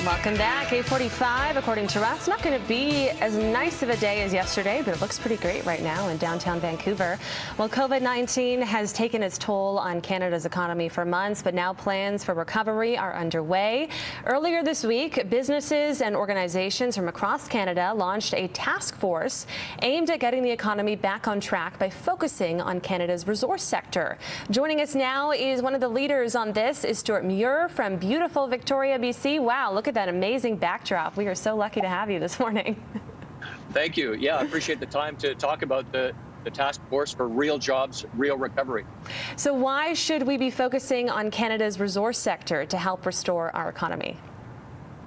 Welcome back. 8:45, according to us, not going to be as nice of a day as yesterday, but it looks pretty great right now in downtown Vancouver. Well, COVID-19 has taken its toll on Canada's economy for months, but now plans for recovery are underway. Earlier this week, businesses and organizations from across Canada launched a task force aimed at getting the economy back on track by focusing on Canada's resource sector. Joining us now is one of the leaders on this is Stuart Muir from beautiful Victoria, BC. Wow, look at that amazing backdrop. We are so lucky to have you this morning. Thank you. Yeah, I appreciate the time to talk about the task force for real jobs, real recovery. So why should we be focusing on Canada's resource sector to help restore our economy?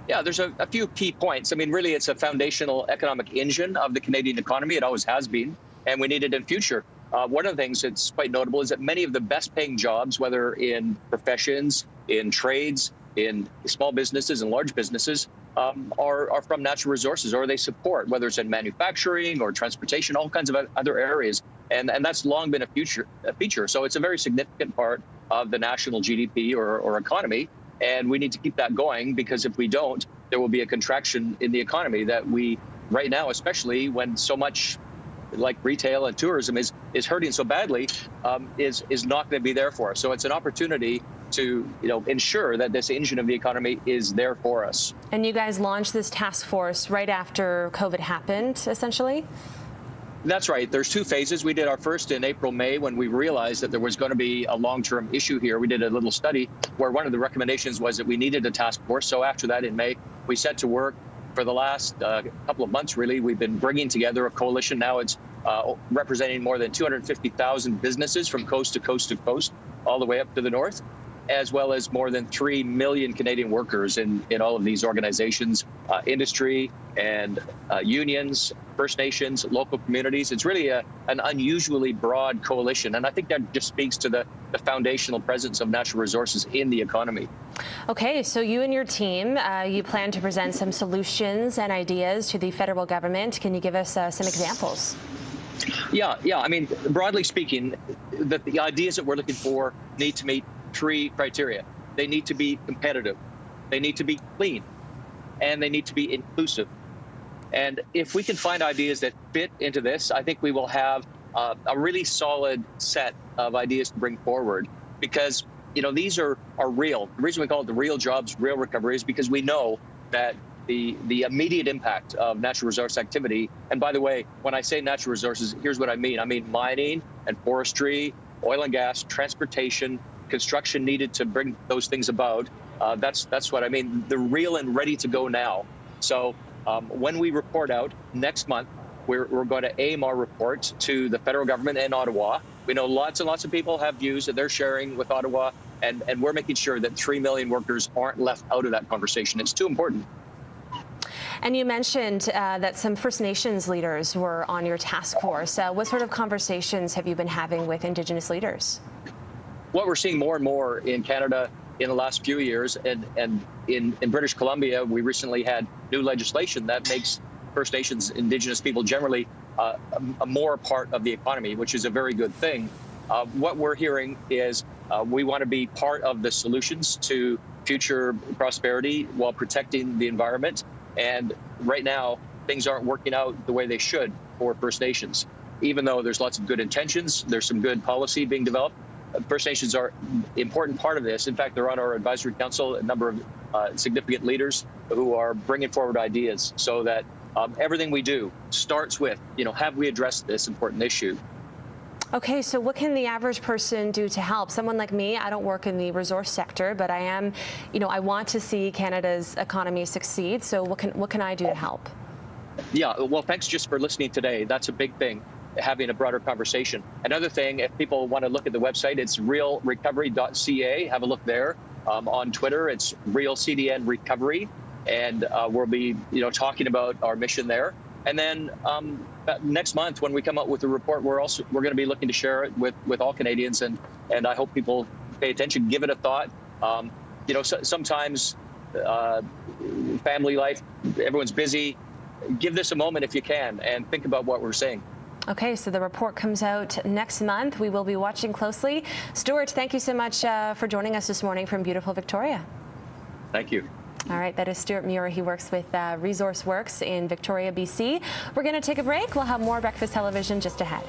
Yeah, there's a few key points. I mean, really, it's a foundational economic engine of the Canadian economy. It always has been, and we need it in future. One of the things that's quite notable is that many of the best paying jobs, whether in professions, in trades, in small businesses and large businesses, are from natural resources, or they support, whether it's in manufacturing or transportation, all kinds of other areas. And that's long been a feature. So it's a very significant part of the national GDP or economy. And we need to keep that going, because if we don't, there will be a contraction in the economy that we, right now, especially when so much like retail and tourism is hurting so badly, is not going to be there for us. So it's an opportunity to ensure that this engine of the economy is there for us. And you guys launched this task force right after COVID happened, essentially? That's right. There's two phases. We did our first in April, May, when we realized that there was going to be a long-term issue here. We did a little study where one of the recommendations was that we needed a task force. So after that, in May, we set to work. For the last couple of months, really, we've been bringing together a coalition. Now it's representing more than 250,000 businesses from coast to coast to coast, all the way up to the north, as well as more than 3 million Canadian workers in all of these organizations, industry and unions, First Nations, local communities. It's really an unusually broad coalition. And I think that just speaks to the foundational presence of natural resources in the economy. Okay, so you and your team, you plan to present some solutions and ideas to the federal government. Can you give us some examples? Yeah. I mean, broadly speaking, the ideas that we're looking for need to meet 3 criteria. They need to be competitive, they need to be clean, and they need to be inclusive. And if we can find ideas that fit into this, I think we will have a really solid set of ideas to bring forward, because these are real. The reason we call it the real jobs, real recovery is because we know that the immediate impact of natural resource activity, and by the way, when I say natural resources, here's what I mean. I mean mining and forestry, oil and gas, transportation, construction needed to bring those things about. That's what I mean. They're real and ready to go now. So when we report out next month, we're going to aim our report to the federal government in Ottawa. We know lots and lots of people have views that they're sharing with Ottawa, and we're making sure that 3 million workers aren't left out of that conversation. It's too important. And you mentioned that some First Nations leaders were on your task force. What sort of conversations have you been having with Indigenous leaders? What we're seeing more and more in Canada in the last few years, and in British Columbia, we recently had new legislation that makes First Nations, Indigenous people generally, a more part of the economy, which is a very good thing. What we're hearing is we want to be part of the solutions to future prosperity while protecting the environment. And right now, things aren't working out the way they should for First Nations. Even though there's lots of good intentions, there's some good policy being developed. First Nations are an important part of this. In fact, they're on our advisory council, a number of significant leaders who are bringing forward ideas so that everything we do starts with, have we addressed this important issue? Okay, so what can the average person do to help? Someone like me, I don't work in the resource sector, but I am, I want to see Canada's economy succeed. So what can I do to help? Yeah, well, thanks just for listening today. That's a big thing, having a broader conversation. Another thing, if people want to look at the website, it's realrecovery.ca. Have a look there. On Twitter, it's realcdn recovery, and we'll be talking about our mission there. And then next month, when we come out with the report, we're going to be looking to share it with all Canadians, and I hope people pay attention, give it a thought. Sometimes family life, everyone's busy. Give this a moment if you can, and think about what we're saying. Okay, so the report comes out next month. We will be watching closely. Stuart, thank you so much for joining us this morning from beautiful Victoria. Thank you. All right, that is Stuart Muir. He works with Resource Works in Victoria, BC. We're going to take a break. We'll have more Breakfast Television just ahead.